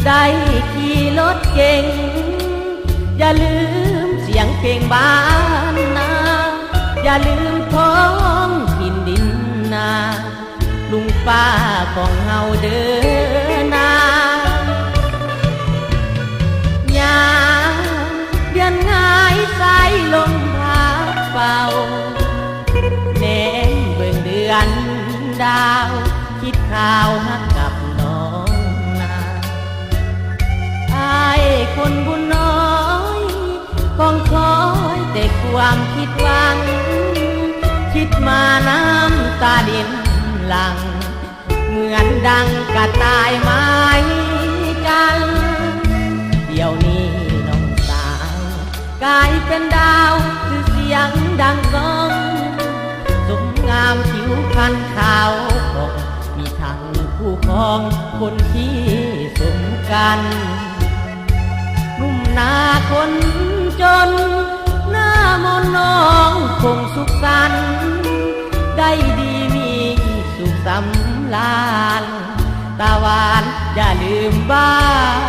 ได้ขี่รถเก่งอย่าลืมเสียงเพลงบ้านนาอย่าลืมท้องถิ่นดินนาลุงป้าของเฮาเดินนายามเดือนง่ายสายลมพัดเฝ้าแนมเบิ่งเดือนดาวคิดข่าวฮักกับน้องนาอ้ายคนบุญน้อยคงคอยแต่ความคิดหวังคิดมาน้ำตาดินหลังเหมือนดังกระต่ายไม้กันเดี๋ยวนี้น้องสาวกลายเป็นดาวคือเสียงดังก้องสมงามผิวพรรณขาวของมีทั้งผู้ครองคนที่สมกันนุ่มนาคนจนหน้ามนน้องคงสุขสันต์ได้ดีมีสุขสำราญตาหวานอย่าลืมบ้าน